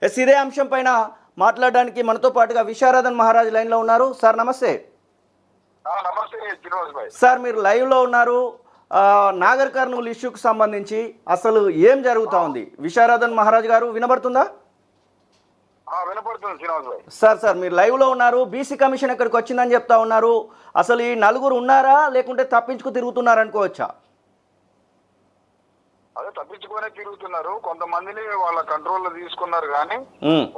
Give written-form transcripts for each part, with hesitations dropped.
ఇదే అంశం పైన మాట్లాడడానికి మనతో పాటుగా విశారదన్ మహారాజ్ లైన్లో ఉన్నారు. సార్ నమస్తే. నమస్తే శ్రీనివాస్ భాయ్. సార్ మీరు లైవ్లో ఉన్నారు. నాగర్ కర్నూలు ఇష్యూకి సంబంధించి అసలు ఏం జరుగుతూ ఉంది? విశారదన్ మహారాజ్ గారు వినబడుతుందా? వినపడుతుంది శ్రీనివాస్ భాయ్. సార్ మీరు లైవ్లో ఉన్నారు. బీసీ కమిషన్ ఎక్కడికి వచ్చిందని చెప్తా ఉన్నారు. అసలు ఈ నలుగురు ఉన్నారా లేకుంటే తప్పించుకు తిరుగుతున్నారు అనుకోవచ్చా? అదే తప్పించుకునే తిరుగుతున్నారు. కొంతమందిని వాళ్ళ కంట్రోల్లో తీసుకున్నారు కానీ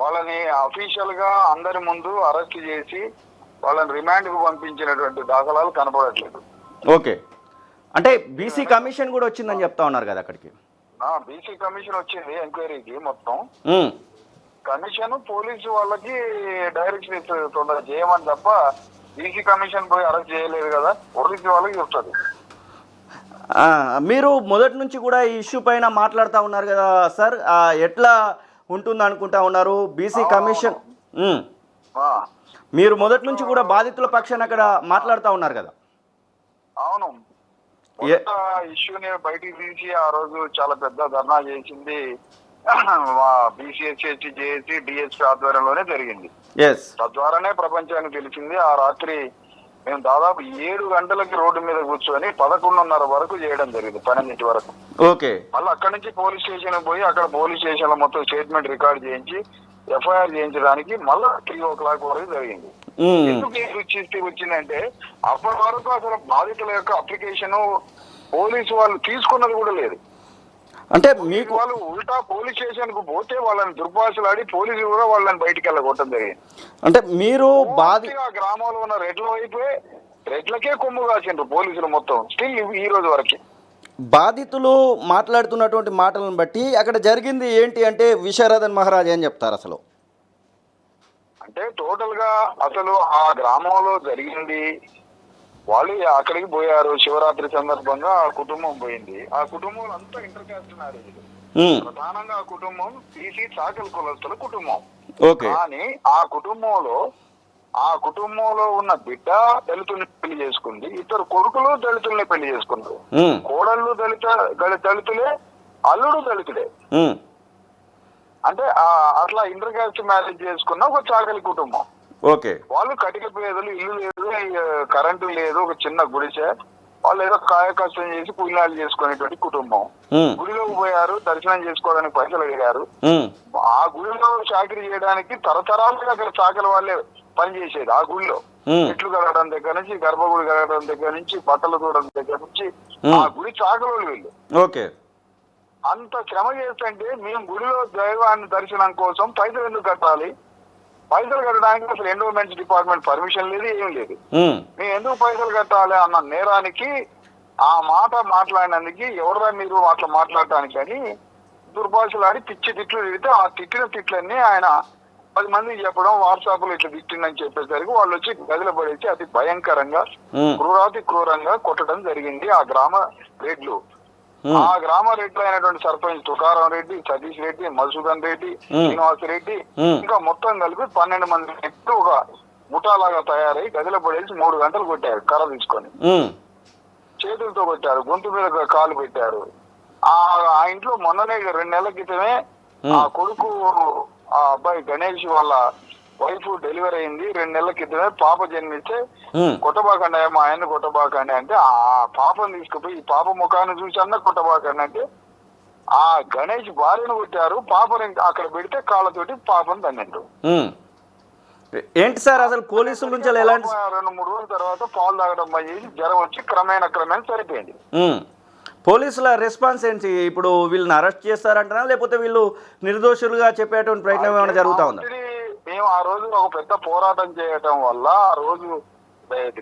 వాళ్ళని అఫీషియల్ గా అందరి ముందు అరెస్ట్ చేసి వాళ్ళని రిమాండ్ కు పంపించినటువంటి దాఖలాలు కనపడట్లేదు. ఓకే, అంటే బీసీ కమిషన్ కూడా వచ్చిందని చెప్తా ఉన్నారు కదా అక్కడికి. బీసీ కమిషన్ వచ్చింది ఎంక్వైరీకి. మొత్తం కమిషన్ పోలీసు వాళ్ళకి డైరెక్షన్ ఇస్తుంది తొందరగా చేయమని తప్ప బీసీ కమిషన్ పోయి అరెస్ట్ చేయలేదు కదా, పోలీసు వాళ్ళకి చెప్తుంది. మీరు మొదటి నుంచి కూడా ఈ ఇష్యూ పైన మాట్లాడుతూ ఉన్నారు కదా సార్, ఎట్లా ఉంటుంది అనుకుంటా ఉన్నారు? బీసీ కమిషన్ మీరు మొదటి నుంచి కూడా బాధితుల పక్షాన అక్కడ మాట్లాడుతూ ఉన్నారు కదా. అవును, ఇష్యూని బయటికి తీసి ఆ రోజు చాలా పెద్ద ధర్నా చేసింది బీసీఎస్సీ చేసి డిఎస్పీ ఆధ్వర్యంలోనే జరిగింది. తద్వారానే ప్రపంచానికి తెలిసింది. ఆ రాత్రి మేము దాదాపు 7 గంటలకి రోడ్డు మీద కూర్చొని 11:30 వరకు చేయడం జరిగింది, 12 వరకు. ఓకే, మళ్ళీ అక్కడి నుంచి పోలీస్ స్టేషన్ పోయి అక్కడ పోలీస్ స్టేషన్ లో మొత్తం స్టేట్మెంట్ రికార్డ్ చేయించి ఎఫ్ఐఆర్ చేయించడానికి మళ్ళీ 3 వరకు జరిగింది. ఎందుకు వచ్చిందంటే అప్పటి వరకు అసలు బాధితుల యొక్క అప్లికేషన్ పోలీసు వాళ్ళు తీసుకున్నది కూడా లేదు. అంటే మీకు వాళ్ళు ఉల్టా పోలీస్ స్టేషన్ కు పోతే వాళ్ళని దుర్భాషలాడి పోలీసులు కూడా వాళ్ళని బయటికి వెళ్ళగొట్టడం జరిగింది. అంటే మీరు గ్రామంలో ఉన్న రెడ్ల వైపే రెడ్లకే కొమ్ము కాసిండ్రు పోలీసులు మొత్తం స్టిల్ ఈ రోజు వరకు. బాధితులు మాట్లాడుతున్నటువంటి మాటలను బట్టి అక్కడ జరిగింది ఏంటి అంటే విశారదన్ మహారాజ్ ఏం చెప్తారు అసలు? అంటే టోటల్ గా అసలు ఆ గ్రామంలో జరిగింది, వాళ్ళు అక్కడికి పోయారు. శివరాత్రి సందర్భంగా ఆ కుటుంబం పోయింది. ఆ కుటుంబం అంతా ఇంటర్ కాస్ట్ మ్యారేజ్. ప్రధానంగా ఆ కుటుంబం బీసీ చాకలి కులస్తుల కుటుంబం. కానీ ఆ కుటుంబంలో ఉన్న బిడ్డ దళితుల్ని పెళ్లి చేసుకుంది, ఇద్దరు కొడుకులు దళితుల్ని పెళ్లి చేసుకున్నారు. కోడళ్ళు దళితులే, అల్లుడు దళితుడే. అంటే అట్లా ఇంటర్ కాస్ట్ మ్యారేజ్ చేసుకున్న ఒక చాకలి కుటుంబం. ఓకే, వాళ్ళు కటిక పేదలు, ఇల్లు లేదు, కరెంటు లేదు, ఒక చిన్న గుడిసె. వాళ్ళు ఏదో కాయ కష్టం చేసి పుణ్యాలు చేసుకునేటువంటి కుటుంబం. గుడిలోకి పోయారు, దర్శనం చేసుకోవడానికి పైసలు అడిగారు. ఆ గుడిలో చాకరీ చేయడానికి తరతరాలుగా అక్కడ చాకలి వాళ్ళే పనిచేసేది. ఆ గుడిలో చెట్లు కడగడం దగ్గర నుంచి, గర్భగుడి కడగడం దగ్గర నుంచి, బట్టలు చూడడం దగ్గర నుంచి ఆ గుడి చాకలి వీళ్ళు. ఓకే, అంత శ్రమ చేస్తుంటే మేము గుడిలో దైవాన్ని దర్శనం కోసం పైసలు ఎందుకు కట్టాలి? పైసలు కట్టడానికి అసలు ఎండోమెంట్స్ డిపార్ట్మెంట్ పర్మిషన్ లేదు, ఏం లేదు. మేము ఎందుకు పైసలు కట్టాలి అన్న నేరానికి ఆ మాట మాట్లాడినందుకు ఎవరా మీరు అట్లా మాట్లాడటానికి అని దుర్భాషలాడి పిచ్చి తిట్లు తిడితే ఆ తిట్టిన తిట్లన్నీ ఆయన 10 మందికి చెప్పడం, వాట్సాప్ లో ఇట్లా తిట్టిందని చెప్పేసరికి వాళ్ళు వచ్చి గదిలో పడేసి అతి భయంకరంగా క్రూరాతి క్రూరంగా కొట్టడం జరిగింది ఆ గ్రామ రెడ్లు. ఆ గ్రామ రెడ్లు అయినటువంటి సర్పంచ్ తుకారం రెడ్డి, సతీష్ రెడ్డి, మధుసూదన్ రెడ్డి, శ్రీనివాస్ రెడ్డి, ఇంకా మొత్తం కలిపి 12 మంది వ్యక్తులు ఒక ముఠాలాగా తయారై గదిలో పడేసి 3 గంటలు కొట్టారు. కర్ర తీసుకొని చేతులతో కొట్టారు, గొంతు మీద కాలు పెట్టారు. ఆ ఇంట్లో మొన్ననే 2 నెలల క్రితమే ఆ కొడుకు, ఆ అబ్బాయి గణేష్ వాళ్ళ వైఫ్ డెలివరీ అయింది. 2 నెలల క్రితమే పాప జన్మిస్తే కొట్టబాకండి, మా ఆయన కొట్టబాకండి అంటే ఆ పాపను తీసుకుపోయి ఈ పాప ముఖాన్ని చూసి అన్న కొట్టబాకండి అంటే ఆ గణేష్ భార్యను కొట్టారు. పాపని అక్కడ పెడితే కాళ్ళతోటి పాపను తన్నిండ్రు. ఏంటి సార్ అసలు పోలీసుల నుంచి 2-3 రోజుల తర్వాత పాలు తాగడం అయ్యేసి జ్వరం వచ్చి క్రమేణా సరిపోయింది. పోలీసుల రెస్పాన్స్ ఏంటి? ఇప్పుడు వీళ్ళని అరెస్ట్ చేస్తారంటారా లేకపోతే వీళ్ళు నిర్దోషులుగా చెప్పేటువంటి ప్రయత్నం ఏమైనా జరుగుతా ఉందా? మేము ఆ రోజు ఒక పెద్ద పోరాటం చేయటం వల్ల ఆ రోజు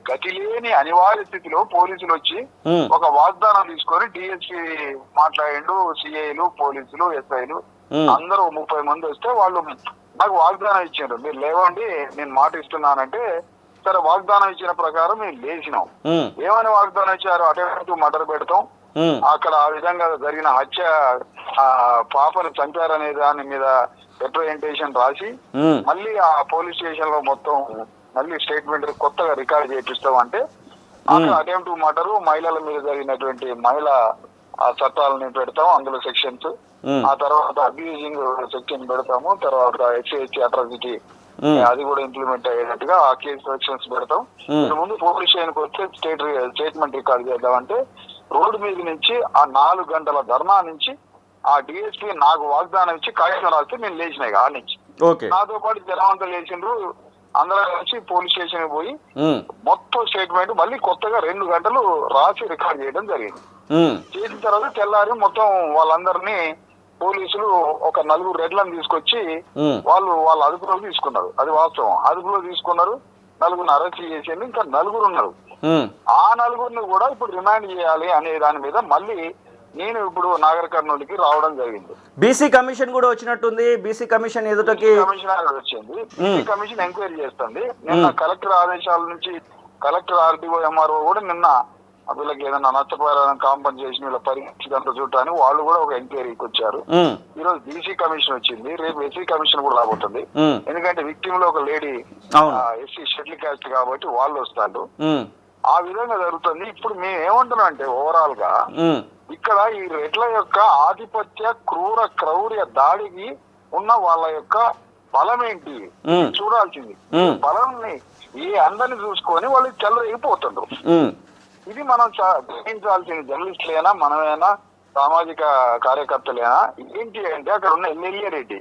గతి లేని అనివార్య స్థితిలో పోలీసులు వచ్చి ఒక వాగ్దానం తీసుకొని డిఎస్పీ మాట్లాడిండు, సిఐలు, పోలీసులు, ఎస్ఐలు అందరూ 30 మంది వస్తే వాళ్ళు నాకు వాగ్దానం ఇచ్చారు, మీరు లేవండి నేను మాట ఇస్తున్నానంటే సరే వాగ్దానం ఇచ్చిన ప్రకారం మేము లేచినాం. ఏమని వాగ్దానం ఇచ్చారు? అటెంప్ట్ మర్డర్ పెడతాం, అక్కడ ఆ విధంగా జరిగిన హత్య పాపను చంపారనే దాని మీద రిప్రజెంటేషన్ రాసి మళ్ళీ ఆ పోలీస్ స్టేషన్ లో మొత్తం మళ్ళీ స్టేట్మెంట్ కొత్తగా రికార్డ్ చేపిస్తాం అంటే అక్కడ అటెంప్ట్ మర్డర్, మహిళల మీద జరిగినటువంటి మహిళ ఆ చట్టాలని పెడతాం, అందులో సెక్షన్స్. ఆ తర్వాత అబ్యూజింగ్ సెక్షన్ పెడతాము, తర్వాత ఎస్సీ అట్రాసిటీ అది కూడా ఇంప్లిమెంట్ అయ్యేటట్టుగా ఆ కేసు సెక్షన్స్ పెడతాం. ముందు పోలీస్ స్టేషన్కి వస్తే స్టేట్మెంట్ రికార్డ్ చేద్దామంటే రోడ్డు మీద నుంచి ఆ 4 గంటల ధర్నా నుంచి ఆ డిఎస్పీ నాకు వాగ్దానం ఇచ్చి కాగితం రాస్తే నేను లేచినాయి ఆ నుంచి. నాతో పాటు జనమంతా లేచిండ్రు, అందరం కలిసి పోలీస్ స్టేషన్ పోయి మొత్తం స్టేట్మెంట్ మళ్ళీ కొత్తగా 2 గంటలు రాసి రికార్డ్ చేయడం జరిగింది. చేసిన తర్వాత తెల్లారి మొత్తం వాళ్ళందరినీ పోలీసులు ఒక 4 రెడ్లను తీసుకొచ్చి వాళ్ళ అదుపులోకి తీసుకున్నారు. అది వాస్తవం, అదుపులో తీసుకున్నారు. 4 అరెస్ట్ చేసింది, ఇంకా 4 ఉన్నారు. ఆ 4 కూడా ఇప్పుడు రిమాండ్ చేయాలి అనే దాని మీద మళ్ళీ నేను ఇప్పుడు నాగర్ కర్నూలుకి రావడం జరిగింది. బీసీ కమిషన్ కూడా వచ్చినట్టుంది. బీసీ కమిషన్ ఎదుటకి కమిషన్ వచ్చింది. బీసీ కమిషన్ ఎంక్వైరీ చేస్తుంది. నిన్న కలెక్టర్ ఆదేశాల నుంచి కలెక్టర్, ఆర్డీఓ, ఎంఆర్ఓ కూడా నిన్న వీళ్ళకి ఏదైనా నష్టపరిహారం కాంపన్సేషన్ వీళ్ళ పరిస్థితి అంతా చూడటానికి వాళ్ళు కూడా ఒక ఎంక్వైరీకి వచ్చారు. ఈ రోజు బీసీ కమిషన్ వచ్చింది, రేపు ఎస్సీ కమిషన్ కూడా రాబోతుంది. ఎందుకంటే విక్టిమ్ లో ఒక లేడీ ఎస్సీ షెడ్యూల్ క్యాస్ట్ కాబట్టి వాళ్ళు వస్తారు. ఆ విధంగా జరుగుతుంది. ఇప్పుడు మేము ఏమంటున్నాం అంటే ఓవరాల్ గా ఇక్కడ ఈ రెడ్ల యొక్క ఆధిపత్య క్రూర క్రౌర్య దాడికి ఉన్న వాళ్ళ యొక్క బలం ఏంటి చూడాల్సింది. బలంని ఈ అందరిని చూసుకొని వాళ్ళు చెల్లరైపోతుండ్రు. ఇది మనం గ్రహించాల్సింది. జర్నలిస్టులైనా మనమైనా సామాజిక కార్యకర్తలైనా ఏంటి అంటే అక్కడ ఉన్న ఎమ్మెల్యే రెడ్డి,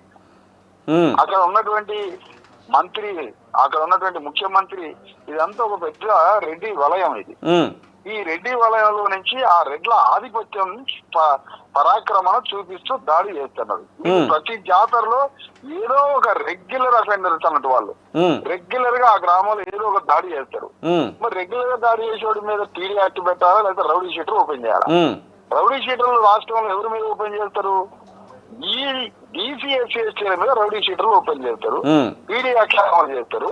అక్కడ ఉన్నటువంటి మంత్రి, అక్కడ ఉన్నటువంటి ముఖ్యమంత్రి, ఇదంతా ఒక పెద్ద రెడ్డి వలయం. ఇది ఈ రెడ్డి వలయంలో నుంచి ఆ రెడ్ల ఆధిపత్యం పరాక్రమణ చూపిస్తూ దాడి చేస్తున్నారు. ప్రతి జాతరలో ఏదో ఒక రెగ్యులర్ అఫెండర్స్ అన్నట్టు వాళ్ళు రెగ్యులర్ గా ఆ గ్రామంలో ఏదో ఒక దాడి చేస్తారు. మరి రెగ్యులర్ గా దాడి చేసేవాడి మీద పీడీ యాక్ట్ పెట్టాలా, లేకపోతే రౌడీ షీటర్ ఓపెన్ చేయాలా? రౌడీ షీటర్లు రాష్ట్రంలో ఎవరి మీద ఓపెన్ చేస్తారు? ఈ బీసీ ఎస్సీ ఎస్టీల మీద రౌడీ షీటర్లు ఓపెన్ చేస్తారు, పీడీ యాక్ట్ అమలు చేస్తారు.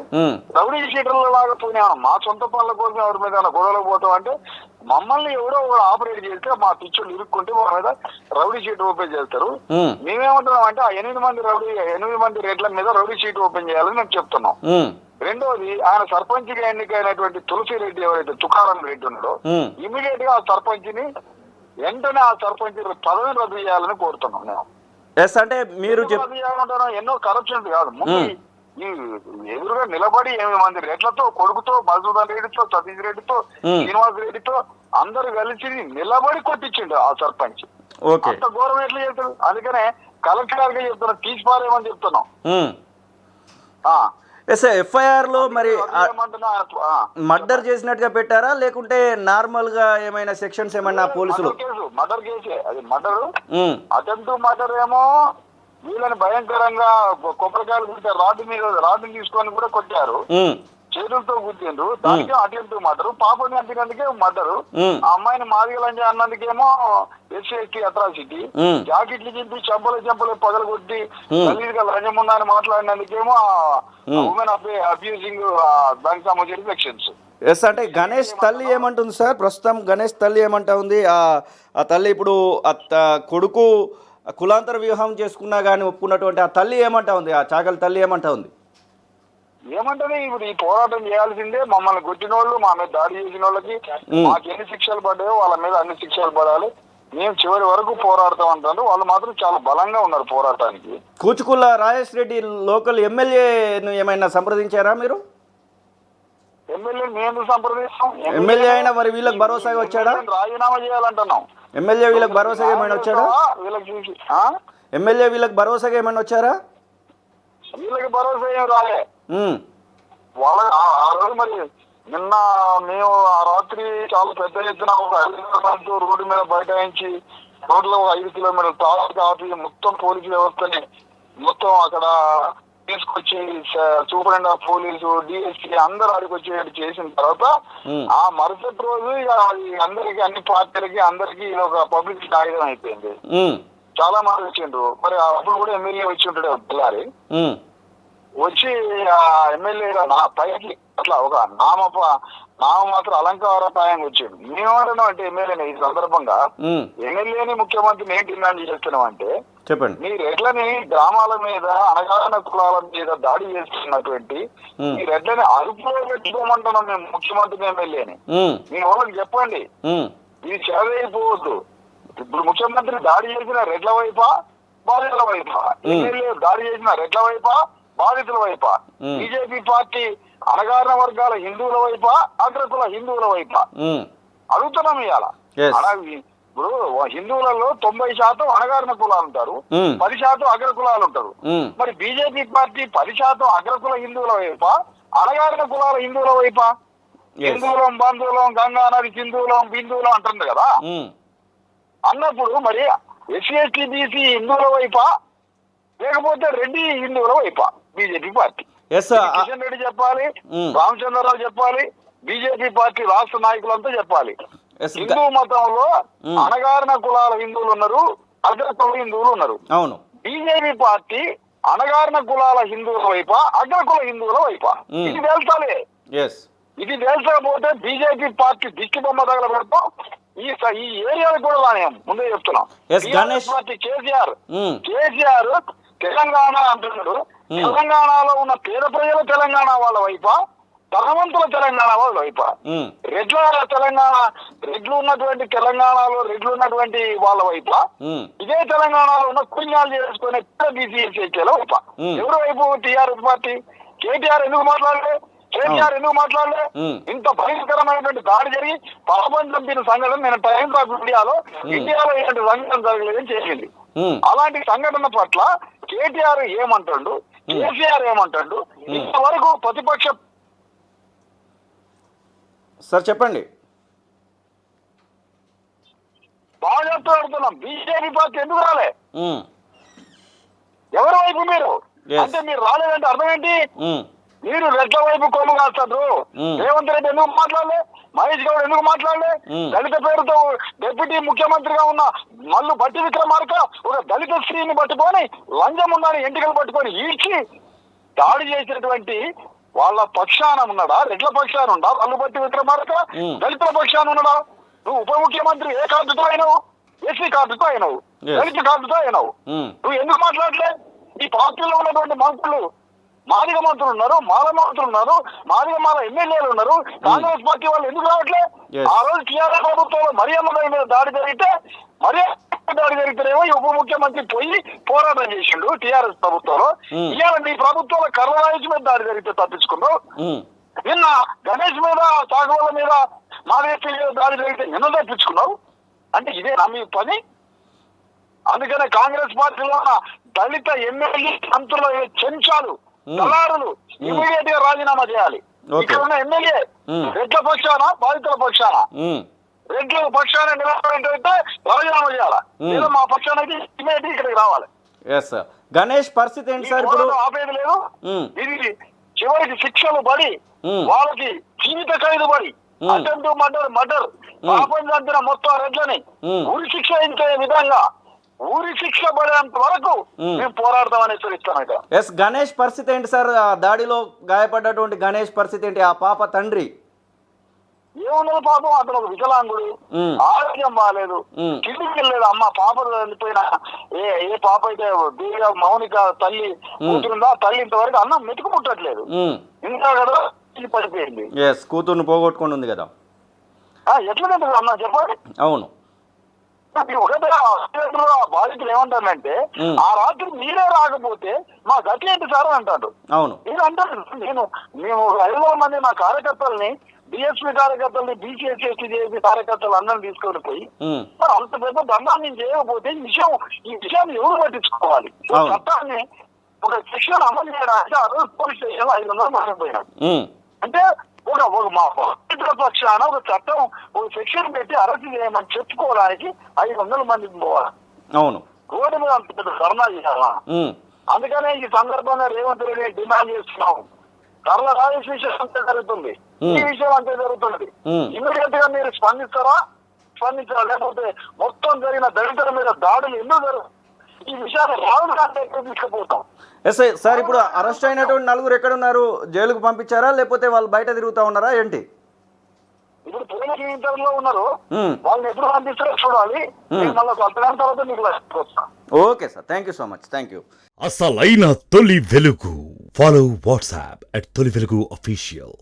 రౌడీ షీటర్లు లాగా పోయినా మా సొంత పనుల కోసం ఎవరి మీద గొడవలకు పోతాం అంటే మమ్మల్ని ఎవరో ఆపరేట్ చేస్తే మా పిచ్చులు ఇరుక్కుంటే మా మీద రౌడీ షీట్ ఓపెన్ చేస్తారు. మేమేమంటున్నాం అంటే ఆ 8 మంది రెడ్ల మీద రౌడీ షీట్ ఓపెన్ చేయాలని మేము చెప్తున్నాం. రెండోది, ఆయన సర్పంచ్ గా ఎన్నికైనటువంటి తులసి రెడ్డి ఎవరైతే తుకారం రెడ్డి ఉన్నాడో ఇమీడియట్ గా ఆ సర్పంచ్ ని వెంటనే ఆ సర్పంచ్ పదవిని రద్దు చేయాలని కోరుతున్నాం. మేము అంటే మీరు ఎన్నో కరప్షన్ కాదు, ముందు ఈ ఎదురుగా నిలబడి 8 మంది రెడ్లతో, కొడుకుతో, మధుసూదన్ రెడ్డితో, సతీష్ రెడ్డితో, శ్రీనివాస్ రెడ్డితో అందరు కలిసి నిలబడి కొట్టించిండు ఆ సర్పంచ్. అంత ఘోరం ఎట్లా చేస్తాడు? అందుకనే కలెక్టర్ గారికి చెప్తున్నాం, తీసి పారేమని చెప్తున్నాం. ఎఫ్ఐఆర్ లో మరి మర్డర్ చేసినట్టుగా పెట్టారా, లేకుంటే నార్మల్ గా ఏమైనా సెక్షన్స్ ఏమైనా పోలీసులు? మర్డర్ కేసే అది. మర్డర్ అటెంప్ట్ మర్డర్ ఏమో వీళ్ళని భయంకరంగా కొబ్బరికాయలు కుట్టారు, రాడ్డు తీసుకొని కూడా కొట్టారు, చేతులతో గుర్తిండ్రు. దానికి అటెంప్ట్ మర్డరు. పాపని చంపినందుకే మర్డరు. ఆ అమ్మాయిని మాదిగలంజ అన్నందుకేమో ఎస్సీ ఎస్టీ అట్రాసిటీ. జాకెట్లు చింపి చెంపలు పగలు కొట్టి గలీజ్గా లంజం ఉందా అని మాట్లాడినందుకేమో ఉమెన్ అబ్యూజింగ్ దానికి సంబంధించిన సెక్షన్స్. అంటే గణేష్ తల్లి ఏమంటుంది సార్? ప్రస్తుతం గణేష్ తల్లి ఏమంటా ఉంది? ఆ తల్లి ఇప్పుడు కొడుకు కులాంతర వివాహం చేసుకున్నా కానీ ఒప్పుకున్నటువంటి ఆ తల్లి ఏమంటా ఉంది? ఆ చాకలి తల్లి ఏమంటా ఉంది? ఏమంటది, ఇప్పుడు ఈ పోరాటం చేయాల్సిందే. మమ్మల్ని కొట్టిన వాళ్ళు, మా మీద దాడి చేసిన వాళ్ళకి మాకు ఎన్ని శిక్షలు పడ్డాయో వాళ్ళ మీద అన్ని శిక్షలు పడాలి. మేము చివరి వరకు పోరాడతాం అంటారు. వాళ్ళు మాత్రం చాలా బలంగా ఉన్నారు పోరాటానికి. కూచుకుల్ల రాజేష్ రెడ్డి లోకల్ ఎమ్మెల్యేను ఏమైనా సంప్రదించారా మీరు? ఎమ్మెల్యే మేము సంప్రదిస్తాం. ఎమ్మెల్యే అయినా మరి వీళ్ళకి భరోసాగా వచ్చాడా? రాజీనామా చేయాలంటున్నాం. ఎమ్మెల్యే వీళ్ళకి భరోసాగా ఏమైనా వచ్చాడా? ఎమ్మెల్యే వీళ్ళకి భరోసాగా ఏమైనా వచ్చారా? వీళ్ళకి భరోసా ఏం రాలే. వాళ్ళ ఆ రోజు మరి నిన్న మేము ఆ రాత్రి చాలా పెద్ద ఎత్తున ఒక 5 మంది రోడ్డు మీద బైఠాయించి రోడ్లో 5 కిలోమీటర్ల ట్రాఫిక్ ఆపి మొత్తం పోలీసు వ్యవస్థని మొత్తం అక్కడ తీసుకొచ్చి సూపరింటెండెంట్ ఆఫ్ పోలీసు, డిఎస్పీ అందరూ అడిగి వచ్చేటట్టు చేసిన తర్వాత ఆ మరుసటి రోజు ఇక అందరికి, అన్ని పార్టీలకి అందరికి ఇది ఒక పబ్లిక్ ఆయుధం అయిపోయింది. చాలా మంది వచ్చిండ్రు. మరి అప్పుడు కూడా ఎమ్మెల్యే వచ్చి ఉంటాడు పిల్లారి. వచ్చి ఆ ఎమ్మెల్యే పైకి అట్లా ఒక నామమాత్ర అలంకారపాయంగా వచ్చిండు. మేమేమంటున్నాం అంటే ఎమ్మెల్యేని ఈ సందర్భంగా ఎమ్మెల్యేని ముఖ్యమంత్రిని ఏం డిమాండ్ చేస్తున్నాం అంటే, చెప్పండి, మీరు రెడ్లని గ్రామాల మీద, అణగారిన కులాల మీద దాడి చేస్తున్నటువంటి ఈ రెడ్లని అదుపులో పెట్టుకోమంటున్నాం మేము ముఖ్యమంత్రిని, ఎమ్మెల్యేని. మీ వాళ్ళకి చెప్పండి, ఇది చెలరైపోవద్దు. ఇప్పుడు ముఖ్యమంత్రి దాడి చేసిన రెడ్ల వైపా బాధితుల వైపా, ఎమ్మెల్యే దాడి చేసిన రెడ్ల వైపా బాధితుల వైపా, బీజేపీ పార్టీ అణగారిన వర్గాల హిందువుల వైపా అగ్రకుల హిందువుల వైపా అడుగుతున్నాం ఇవాళ. ఇప్పుడు హిందువులలో 90% అణగారిన కులాలు ఉంటారు, 10% అగ్ర కులాలు ఉంటారు. మరి బీజేపీ పార్టీ 10% అగ్రకుల హిందువుల వైపా అణగారిన కులాల హిందువుల వైపా? హిందువులం బంధువులం గంగా నది సింధువులం బిందువులం అంటుంది కదా. అన్నప్పుడు మరి ఎస్సీ ఎస్టీ బీసీ హిందువుల వైపా లేకపోతే రెడ్డి హిందువుల వైపా బీజేపీ పార్టీ? కిషన్ రెడ్డి చెప్పాలి, రామచంద్రరావు చెప్పాలి, బీజేపీ పార్టీ రాష్ట్ర నాయకులంతా చెప్పాలి. హిందూ మతంలో అణగారిన కులాల హిందువులు ఉన్నారు, అగ్రకుల హిందువులు ఉన్నారు. అవును, బీజేపీ పార్టీ అణగారిన కులాల హిందువుల వైపా అగ్రకుల హిందువుల వైపా? ఇది తేల్చాలి. ఇది తేల్చకపోతే బీజేపీ పార్టీ దిష్టి బొమ్మ తగలబెడతాం. ఈ ఏరియాలు కూడా రానియం, ముందే చెప్తున్నాం. పార్టీ కేసీఆర్ తెలంగాణ అంటున్నాడు. తెలంగాణలో ఉన్న పేద ప్రజలు తెలంగాణ వాళ్ళ వైపా ధనవంతుల తెలంగాణ వాళ్ళ వైపా? రెడ్లు ఉన్నటువంటి తెలంగాణలో రెడ్లు ఉన్నటువంటి వాళ్ళ వైపా ఇదే తెలంగాణలో ఉన్న కుణ్యాలు చేసుకునే బీసీఎస్ఏల వైపా? ఎవరి వైపు? TRS party. కేటీఆర్ ఎందుకు మాట్లాడలే? ఇంత భయంకరమైనటువంటి దాడి జరిగి పాపం చంపిన సంఘటన నేను టైమ్స్ ఆఫ్ ఇండియాలో ఇలాంటి సంఘటన జరగలేదని చేసింది. అలాంటి సంఘటన పట్ల కేటీఆర్ ఏమంటాడు, కేసీఆర్ ఏమంటాడు? ఇంతవరకు ప్రతిపక్ష సార్ చెప్పండి. బాగా చెప్తున్నాం. బీజేపీ పార్టీ ఎందుకు రాలే? ఎవరి వైపు మీరు? అంటే మీరు రాలేదంటే అర్థం ఏంటి? మీరు రెడ్ల వైపు కొమ్ము కాస్తారు. రేవంత్ రెడ్డి ఎందుకు మాట్లాడలే? మహేష్ గౌడ్ ఎందుకు మాట్లాడలే? దళిత పేరుతో డిప్యూటీ ముఖ్యమంత్రిగా ఉన్న మల్లు బట్టి విక్రమార్క ఒక దళిత స్త్రీని పట్టుకొని లంచం ఉందని ఎంటికలు పట్టుకొని ఈడ్చి దాడి చేసినటువంటి వాళ్ళ పక్షాన ఉన్నాడా? రెడ్ల పక్షాన ఉండా మల్లు బట్టి విక్రమార్క? దళితుల పక్షాన ఉన్నాడా? నువ్వు ఉప ముఖ్యమంత్రి ఏ కార్డుతో అయినావు? ఎస్సీ కార్డుతో అయినావు, దళిత కార్డుతో అయినావు. నువ్వు ఎందుకు మాట్లాడలే? ఈ పార్టీలో ఉన్నటువంటి మంత్రులు, మాదిగ మంత్రులు ఉన్నారు, మాల మంత్రులు ఉన్నారు, మాల ఎమ్మెల్యేలు ఉన్నారు. కాంగ్రెస్ పార్టీ వాళ్ళు ఎందుకు రావట్లే? ఆ రోజు టీఆర్ఎస్ ప్రభుత్వంలో మరియమ్మ మీద దాడి జరిగితేనేమో ఈ ఉప ముఖ్యమంత్రి పోయి పోరాటం చేసిండు టీఆర్ఎస్ ప్రభుత్వంలో. ఇవాళ నీ ప్రభుత్వంలో కర్రరాయిస్ మీద దాడి జరిగితే తప్పించుకున్నావు. నిన్న గణేష్ మీద, సాగుల మీద, మాదేశీ మీద దాడి జరిగితే నిన్న తప్పించుకున్నావు. అంటే ఇదే నా మీ పని. అందుకనే కాంగ్రెస్ పార్టీలో ఉన్న దళిత ఎమ్మెల్యే మంత్రుల చెంచాలు, దళారులు ఇమీడియట్ గా రాజీనామా చేయాలి. ఇక్కడ ఉన్న ఎమ్మెల్యే రెడ్ల పక్షాన, బాధితుల పక్షాన, రెడ్ల పక్షాన నిలబడితే రాజీనామా చేయాలి. లేదా మా పక్షాన అయితే ఇమీడియట్ ఇక్కడికి రావాలి. గణేష్ పరిస్థితి ఏంటి సార్? ఇప్పుడు ఆపేది లేదు. ఇది చివరికి శిక్షలు పడి వాళ్ళకి జీవిత ఖైదు పడి అటెంప్ట్ మర్డర్ పాపం చంపిన మొత్తం రెడ్లని ఉరి శిక్ష ఇచ్చే విధంగా ఊరి శిక్ష పడేంత వరకు మేము పోరాడతామని హెచ్చరిస్తాను. గణేష్ పరిస్థితి ఏంటి సార్? దాడిలో గాయపడ్డటువంటి గణేష్ పరిస్థితి ఏంటి? ఆ పాప తండ్రి ఏమున్నది? పాపం అతను ఒక వికలాంగుడు, ఆరోగ్యం బాగాలేదు, కిందికి వెళ్ళలేదు. అమ్మ పాప వెళ్ళిపోయిన ఏ పాప అయితే దివ్య మౌనిక తల్లి కూతురుందో ఆ తల్లి ఇంతవరకు అన్నం మెతుకు ముట్టట్లేదు. ఇంకా కదా పడిపోయింది. కూతురుని పోగొట్టుకుని ఉంది కదా. ఎట్లా తింటుంది అన్న చెప్పండి? అవును. ఒకటే బాధితులు ఏమంటారంటే ఆ రాత్రి మీరే రాకపోతే మా గతి ఏంటి సార్ అని అంటాడు. అవును, నేను అంటాను. మేము 500 మంది మా కార్యకర్తల్ని, డిఎస్పీ కార్యకర్తల్ని, బీసీఎస్టీ కార్యకర్తలు అందరిని తీసుకొని పోయి మరి అంత పెద్ద దండాన్ని నేను చేయకపోతే ఈ విషయాన్ని ఎవరు పట్టించుకోవాలి? చట్టాన్ని ఒక శిక్షణ అమలు చేయడానికి ఆ రోజు పోలీస్ స్టేషన్ లో 500 మంది పోయినాడు. అంటే మా బాధితుల పక్షాన ఒక చట్టం, ఒక సెక్షన్ పెట్టి అరెస్ట్ చేయమని చెప్పుకోవడానికి 500 మందికి పోవాలి. అవును, రోడ్డు మీద అంత పెద్ద ధర్నా చేయాలా? అందుకనే ఈ సందర్భంగా రేవంత్ రెడ్డి డిమాండ్ చేస్తున్నాం. కర్ల రాజేష్ విషయం అంతే జరుగుతుంది, ఈ విషయం అంతే జరుగుతుంది. ఇమీడియట్ గా మీరు స్పందిస్తారా? లేకపోతే మొత్తం జరిగిన దళితుల మీద దాడులు ఎందుకు జరుగుతుంది? ఈ విషయాన్ని రాహుల్ గాంధీ తీసుకుపోతాం. సార్, ఇప్పుడు అరెస్ట్ అయినటువంటి 4 ఎక్కడ ఉన్నారు? జైలుకు పంపించారా లేకపోతే వాళ్ళు బయట తిరుగుతా ఉన్నారా ఏంటి? ఇప్పుడు పోలీసు ఇంటర్లో ఉన్నారు. వాళ్ళని ఎప్పుడు పంపిస్తారో చూడాలి. మళ్ళీ కొంతకాలం తర్వాత మీకు okay sir, thank you so much. Thank you. అసలైన తొలి వెలుగు. ఫాలో వాట్సాప్ @తొలి వెలుగు అఫీషియల్.